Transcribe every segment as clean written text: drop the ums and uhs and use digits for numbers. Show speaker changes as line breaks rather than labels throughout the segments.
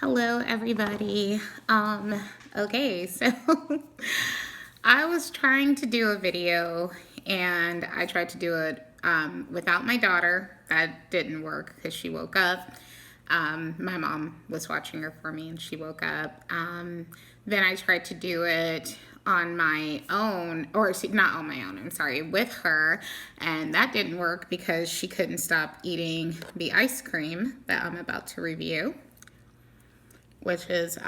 Hello, everybody. Okay, so I was trying to do a video and I tried to do it without my daughter. That didn't work because she woke up. My mom was watching her for me and she woke up. Then I tried to do it on my own, or not on my own, I'm sorry, with her, and that didn't work because she couldn't stop eating the ice cream that I'm about to review, which is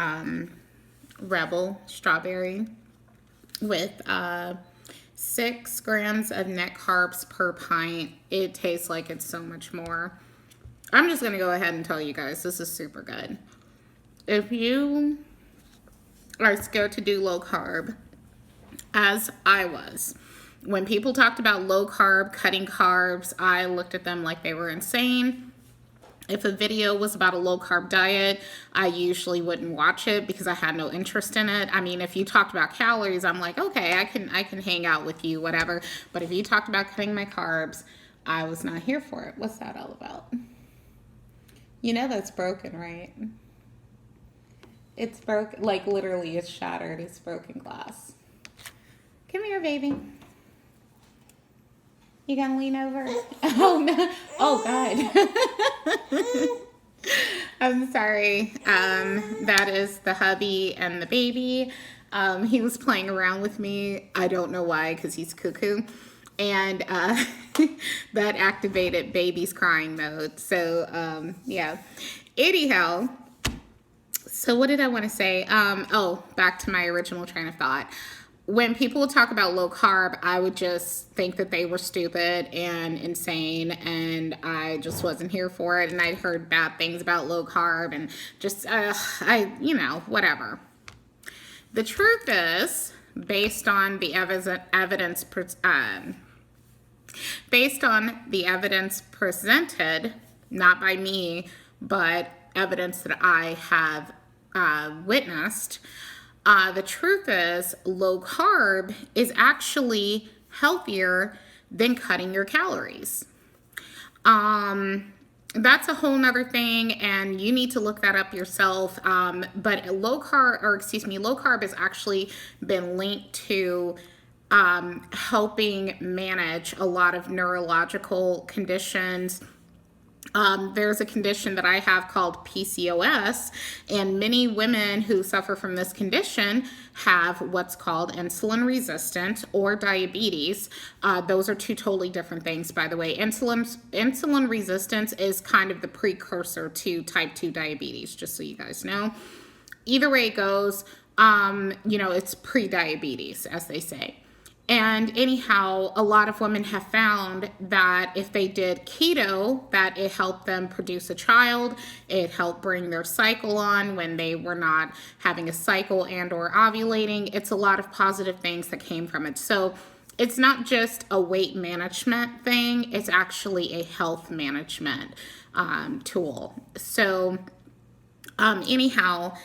Rebel strawberry with 6 grams of net carbs per pint. It tastes like it's so much more. I'm just going to go ahead and tell you guys, this is super good. If you are scared to do low carb, as I was, when people talked about low carb, cutting carbs, I looked at them like they were insane. If a video was about a low carb diet, I usually wouldn't watch it because I had no interest in it. I mean, if you talked about calories, I'm like, okay, I can hang out with you, whatever. But if you talked about cutting my carbs, I was not here for it. What's that all about? You know that's broken, right? It's broken, like literally it's shattered. It's broken glass. Come here, baby. You gonna lean over? Oh no! Oh God! I'm sorry. That is the hubby and the baby. He was playing around with me. I don't know why, because he's cuckoo, and that activated baby's crying mode. So yeah. Anyhow. So what did I want to say? Oh, back to my original train of thought. When people would talk about low carb, I would just think that they were stupid and insane, and I just wasn't here for it. And I'd heard bad things about low carb, and just whatever. The truth is, based on the evidence presented, not by me, but evidence that I have witnessed. The truth is, low carb is actually healthier than cutting your calories. That's a whole nother thing, and you need to look that up yourself. But low carb has actually been linked to helping manage a lot of neurological conditions. There's a condition that I have called PCOS, and many women who suffer from this condition have what's called insulin resistant or diabetes. Those are two totally different things, by the way. Insulin resistance is kind of the precursor to type 2 diabetes, just so you guys know. Either way it goes, it's pre-diabetes, as they say. And anyhow, a lot of women have found that if they did keto, that it helped them produce a child. It helped bring their cycle on when they were not having a cycle and or ovulating. It's a lot of positive things that came from it. So it's not just a weight management thing. It's actually a health management tool. So anyhow,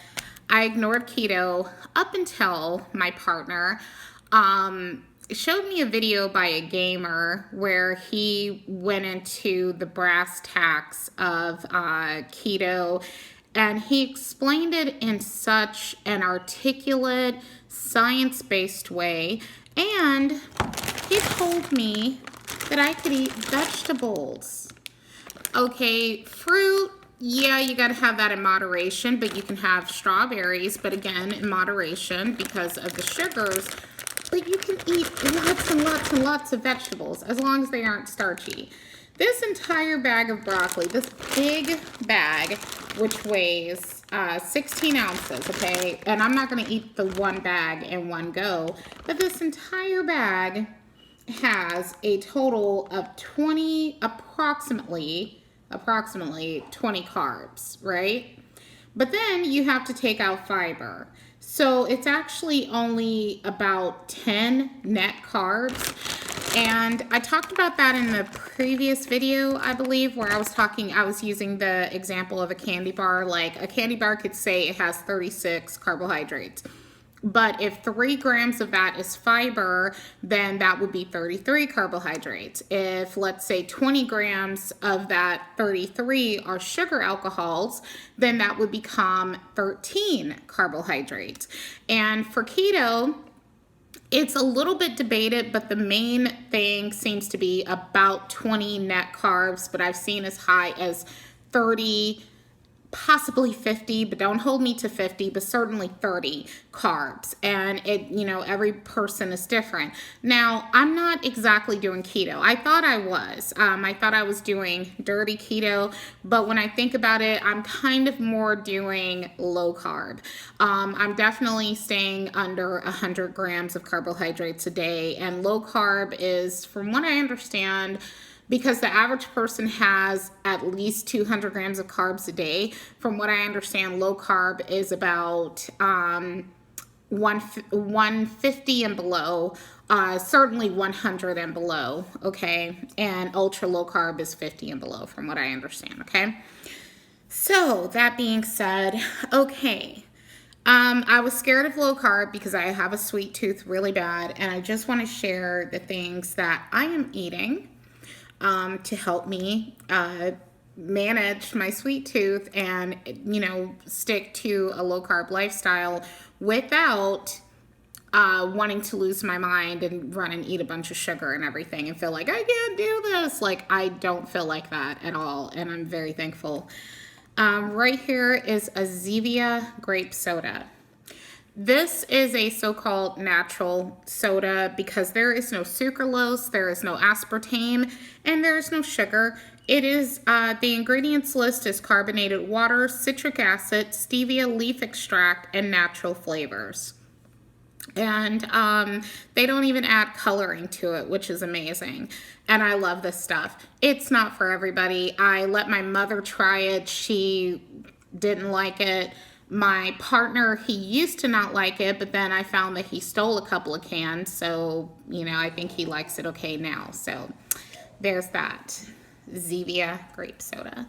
I ignored keto up until my partner showed me a video by a gamer where he went into the brass tacks of keto, and he explained it in such an articulate, science-based way, and he told me that I could eat vegetables. Okay, fruit, yeah, you got to have that in moderation, but you can have strawberries, but again, in moderation because of the sugars. But you can eat lots and lots and lots of vegetables as long as they aren't starchy. This entire bag of broccoli, this big bag, which weighs 16 ounces, okay? And I'm not going to eat the one bag in one go, but this entire bag has a total of approximately 20 carbs, right? But then you have to take out fiber. So it's actually only about 10 net carbs. And I talked about that in the previous video, I believe, where I was using the example of a candy bar. Like a candy bar could say it has 36 carbohydrates. But if 3 grams of that is fiber, then that would be 33 carbohydrates. If, let's say, 20 grams of that 33 are sugar alcohols, then that would become 13 carbohydrates. And for keto, it's a little bit debated, but the main thing seems to be about 20 net carbs, but I've seen as high as 30, possibly 50, but don't hold me to 50, but certainly 30 carbs. And it, every person is different. Now, I'm not exactly doing keto. I thought I was. I thought I was doing dirty keto, but when I think about it, I'm kind of more doing low carb. I'm definitely staying under 100 grams of carbohydrates a day, and low carb is, from what I understand, because the average person has at least 200 grams of carbs a day. From what I understand, low carb is about 150 and below, certainly 100 and below, okay? And ultra low carb is 50 and below, from what I understand, okay? So that being said, okay. I was scared of low carb because I have a sweet tooth really bad, and I just want to share the things that I am eating to help me manage my sweet tooth and, stick to a low carb lifestyle without wanting to lose my mind and run and eat a bunch of sugar and everything and feel like I can't do this. Like, I don't feel like that at all, and I'm very thankful. Right here is a Zevia grape soda. This is a so-called natural soda because there is no sucralose, there is no aspartame, and there is no sugar. It is, the ingredients list is carbonated water, citric acid, stevia leaf extract, and natural flavors. And they don't even add coloring to it, which is amazing. And I love this stuff. It's not for everybody. I let my mother try it. She didn't like it. My partner, he used to not like it, but then I found that he stole a couple of cans. So, I think he likes it okay now. So there's that. Zevia grape soda.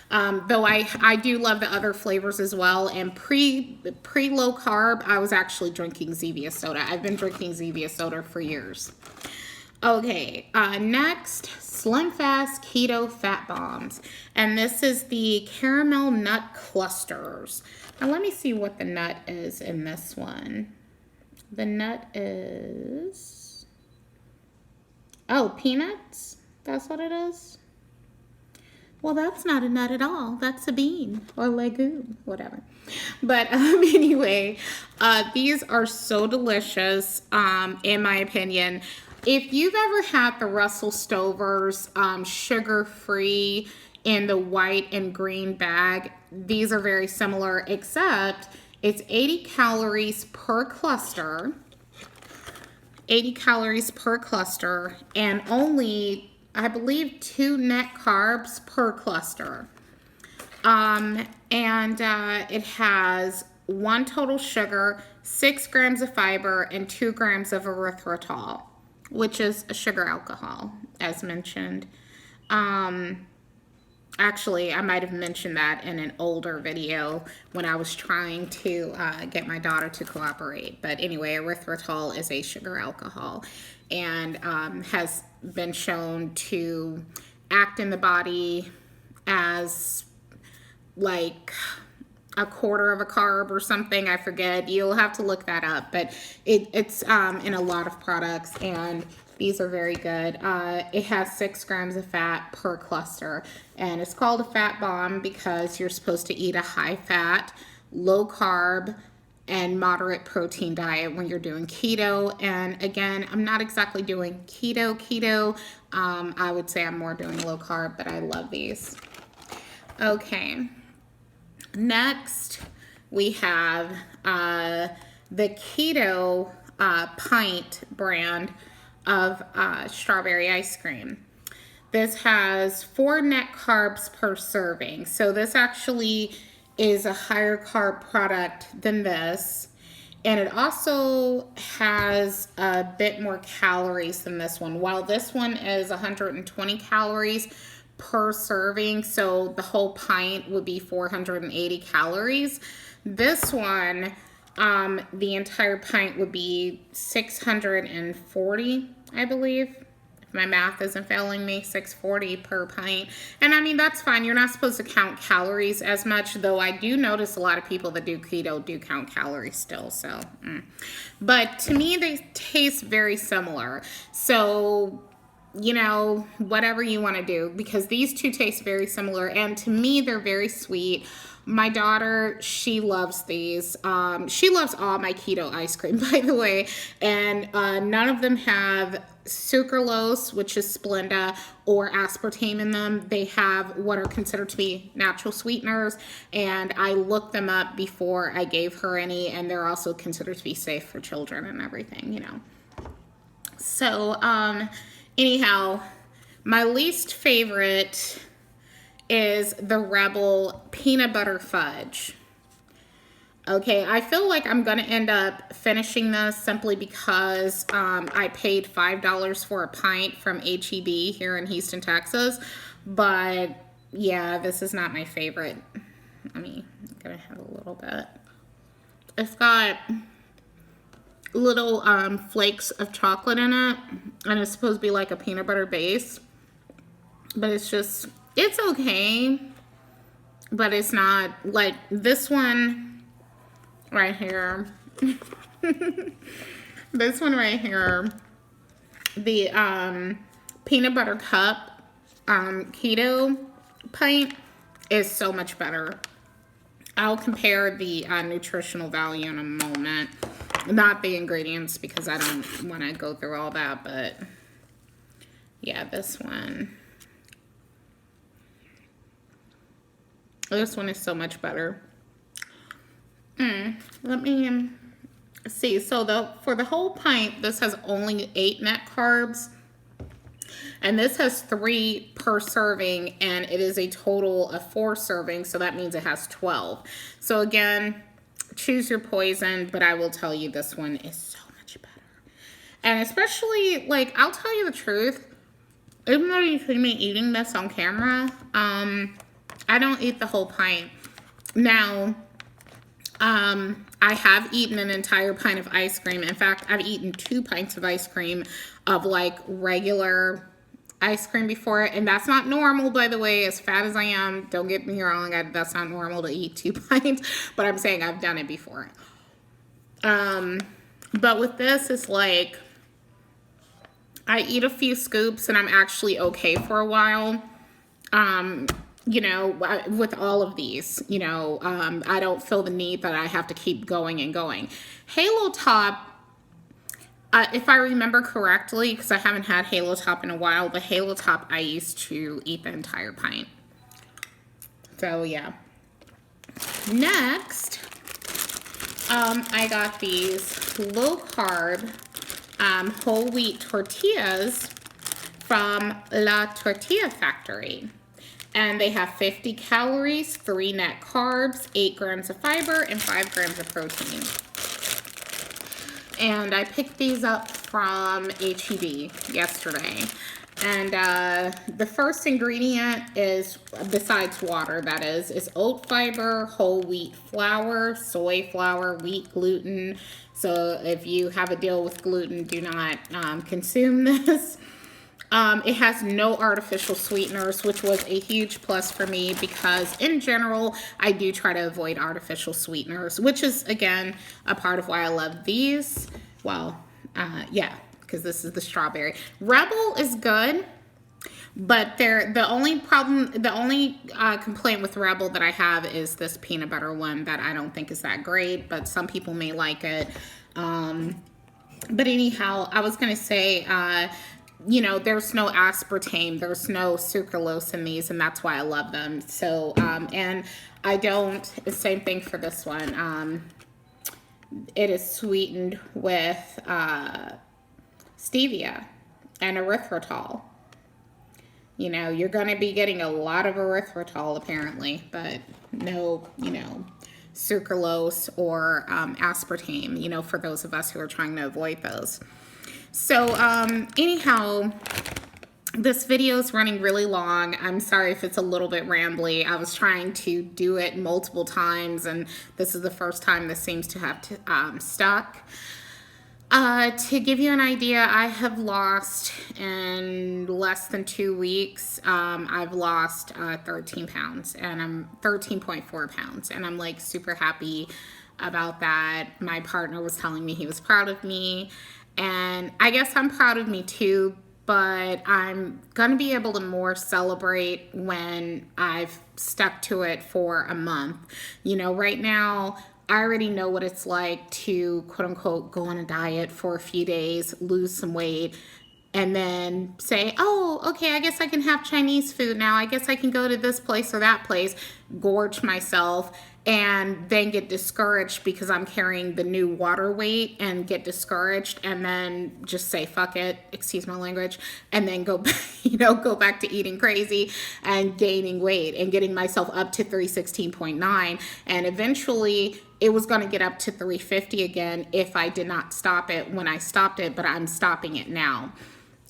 Though I do love the other flavors as well. And pre low carb, I was actually drinking Zevia soda. I've been drinking Zevia soda for years. Okay, next, Slim Fast Keto Fat Bombs. And this is the caramel nut clusters. Now let me see what the nut is in this one. The nut is, peanuts? That's what it is? Well, that's not a nut at all. That's a bean or legume, whatever. But anyway, these are so delicious, in my opinion. If you've ever had the Russell Stover's sugar-free in the white and green bag, these are very similar, except it's 80 calories per cluster. 80 calories per cluster, and only, I believe, 2 net carbs per cluster. It has 1 total sugar, 6 grams of fiber, and 2 grams of erythritol, which is a sugar alcohol, as mentioned. Actually, I might have mentioned that in an older video when I was trying to get my daughter to cooperate. But anyway, erythritol is a sugar alcohol and has been shown to act in the body as like a quarter of a carb or something. I forget. You'll have to look that up. But it's in a lot of products, and these are very good. It has 6 grams of fat per cluster, and it's called a fat bomb because you're supposed to eat a high-fat, low-carb, and moderate protein diet when you're doing keto. And again, I'm not exactly doing keto. I would say I'm more doing low carb, but I love these. Okay. Next, we have the Keto Pint brand of strawberry ice cream. This has 4 net carbs per serving. So this actually is a higher carb product than this. And it also has a bit more calories than this one. While this one is 120 calories per serving, so the whole pint would be 480 calories. This one the entire pint would be 640, I believe. If my math isn't failing me, 640 per pint. And I mean, that's fine. You're not supposed to count calories as much, though I do notice a lot of people that do keto do count calories still. So, but to me, they taste very similar. So, you know, whatever you want to do, because these two taste very similar, and to me they're very sweet. My daughter, she loves these. She loves all my keto ice cream, by the way, and none of them have sucralose, which is Splenda, or aspartame in them. They have what are considered to be natural sweeteners, and I looked them up before I gave her any, and they're also considered to be safe for children and everything, you know. So, anyhow, my least favorite is the Rebel Peanut Butter Fudge. Okay, I feel like I'm going to end up finishing this simply because I paid $5 for a pint from H-E-B here in Houston, Texas. But, yeah, this is not my favorite. I mean, I'm going to have a little bit. It's got little flakes of chocolate in it, and it's supposed to be like a peanut butter base, but it's just, it's okay, but it's not like this one right here. This one right here, the peanut butter cup keto pint is so much better. I'll compare the nutritional value in a moment. Not the ingredients, because I don't want to go through all that, but yeah, this one is so much better. Let me see. So for the whole pint, this has only 8 net carbs, and this has 3 per serving, and it is a total of 4 servings, so that means it has 12. So again, choose your poison, but I will tell you this one is so much better. And especially, like, I'll tell you the truth, even though you see me eating this on camera, I don't eat the whole pint. Now, I have eaten an entire pint of ice cream. In fact, I've eaten 2 pints of ice cream of like regular ice cream before, and that's not normal, by the way. As fat as I am, don't get me wrong, that's not normal to eat 2 pints, but I'm saying I've done it before. But with this, it's like I eat a few scoops and I'm actually okay for a while. You know, with all of these, you know, I don't feel the need that I have to keep going and going. Halo Top, if I remember correctly, because I haven't had Halo Top in a while, but Halo Top, I used to eat the entire pint. So, yeah. Next, I got these low-carb whole wheat tortillas from La Tortilla Factory. And they have 50 calories, 3 net carbs, 8 grams of fiber, and 5 grams of protein. And I picked these up from H-E-B yesterday. And the first ingredient is, besides water, that is oat fiber, whole wheat flour, soy flour, wheat gluten. So if you have a deal with gluten, do not consume this. It has no artificial sweeteners, which was a huge plus for me because in general, I do try to avoid artificial sweeteners, which is, again, a part of why I love these. Well, yeah, because this is the strawberry. Rebel is good, but the only complaint with Rebel that I have is this peanut butter one that I don't think is that great, but some people may like it. But anyhow, I was going to say, you know, there's no aspartame, there's no sucralose in these, and that's why I love them. So, and I don't, same thing for this one. It is sweetened with stevia and erythritol. You know, you're going to be getting a lot of erythritol apparently, but no, you know, sucralose or aspartame, you know, for those of us who are trying to avoid those. So, anyhow, This video is running really long. I'm sorry if it's a little bit rambly. I was trying to do it multiple times, and this is the first time this seems to have stuck. To give you an idea, I have lost in less than 2 weeks. I've lost 13 pounds, and I'm 13.4 pounds, and I'm like super happy about that. My partner was telling me he was proud of me, and I guess I'm proud of me too, but I'm going to be able to more celebrate when I've stuck to it for a month. You know, right now, I already know what it's like to quote unquote go on a diet for a few days, lose some weight, and then say, oh, okay, I guess I can have Chinese food now. I guess I can go to this place or that place, gorge myself, and then get discouraged because I'm carrying the new water weight and get discouraged, and then just say, fuck it, excuse my language, and then go, go back to eating crazy and gaining weight and getting myself up to 316.9. And eventually it was going to get up to 350 again if I did not stop it when I stopped it, but I'm stopping it now.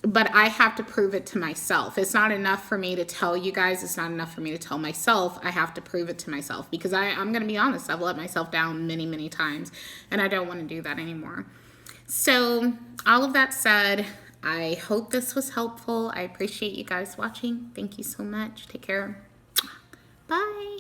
But I have to prove it to myself. It's not enough for me to tell you guys. It's not enough for me to tell myself. I have to prove it to myself because I'm going to be honest. I've let myself down many, many times, and I don't want to do that anymore. So all of that said, I hope this was helpful. I appreciate you guys watching. Thank you so much. Take care. Bye.